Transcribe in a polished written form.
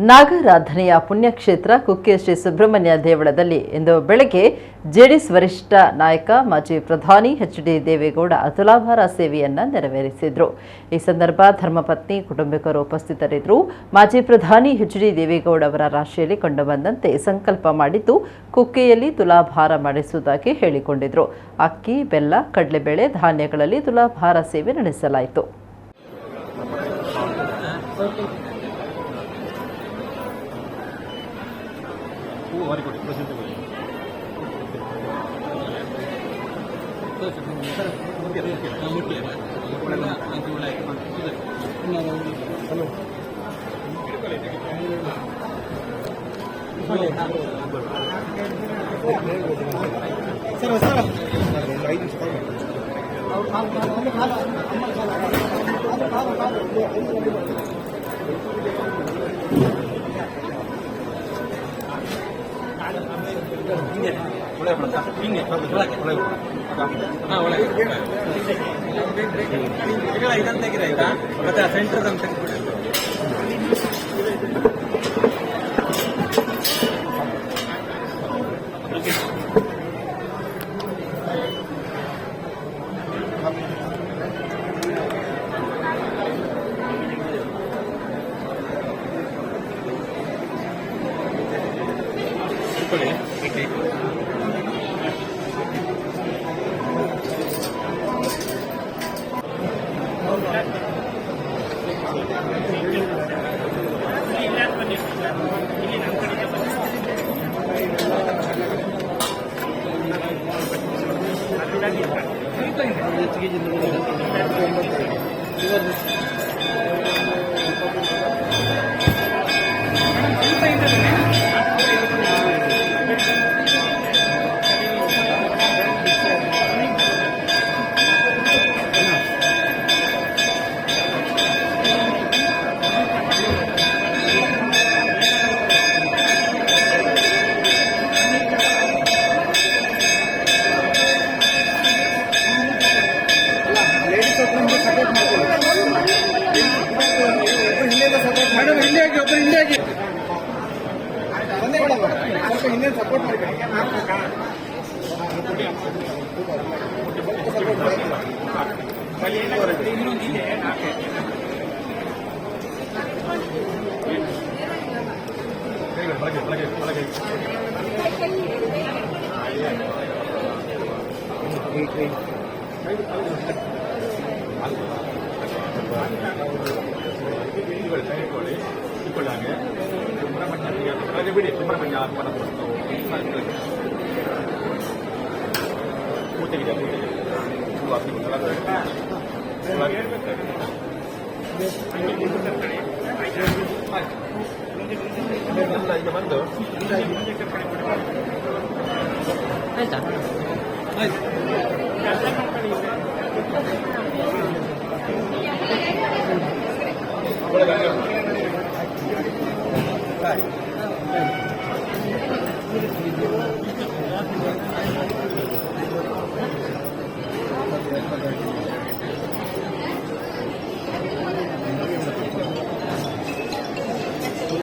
ನಾಗಾರಾಧನೆಯ ಪುಣ್ಯಕ್ಷೇತ್ರ ಕುಕ್ಕೆ ಶ್ರೀ ಸುಬ್ರಹ್ಮಣ್ಯ ದೇವಳದಲ್ಲಿ ಇಂದು ಬೆಳಗ್ಗೆ ಜೆಡಿಎಸ್ ವರಿಷ್ಠ ನಾಯಕ ಮಾಜಿ ಪ್ರಧಾನಿ ಎಚ್.ಡಿ. ದೇವೇಗೌಡ ತುಲಾಭಾರ ಸೇವೆಯನ್ನು ನೆರವೇರಿಸಿದರು. ಈ ಸಂದರ್ಭ ಧರ್ಮಪತ್ನಿ ಕುಟುಂಬಿಕರು ಉಪಸ್ಥಿತರಿದ್ದರು. ಮಾಜಿ ಪ್ರಧಾನಿ ಎಚ್.ಡಿ. ದೇವೇಗೌಡ ಅವರ ರಾಶಿಯಲ್ಲಿ ಕಂಡುಬಂದಂತೆ ಸಂಕಲ್ಪ ಮಾಡಿದ್ದು ಕುಕ್ಕೆಯಲ್ಲಿ ತುಲಾಭಾರ ಮಾಡಿಸುವುದಾಗಿ ಹೇಳಿಕೊಂಡಿದ್ದರು. ಅಕ್ಕಿ, ಬೆಲ್ಲ, ಕಡಲೆಬೇಳೆ, ಧಾನ್ಯಗಳಲ್ಲಿ ತುಲಾಭಾರ ಸೇವೆ ನಡೆಸಲಾಯಿತು.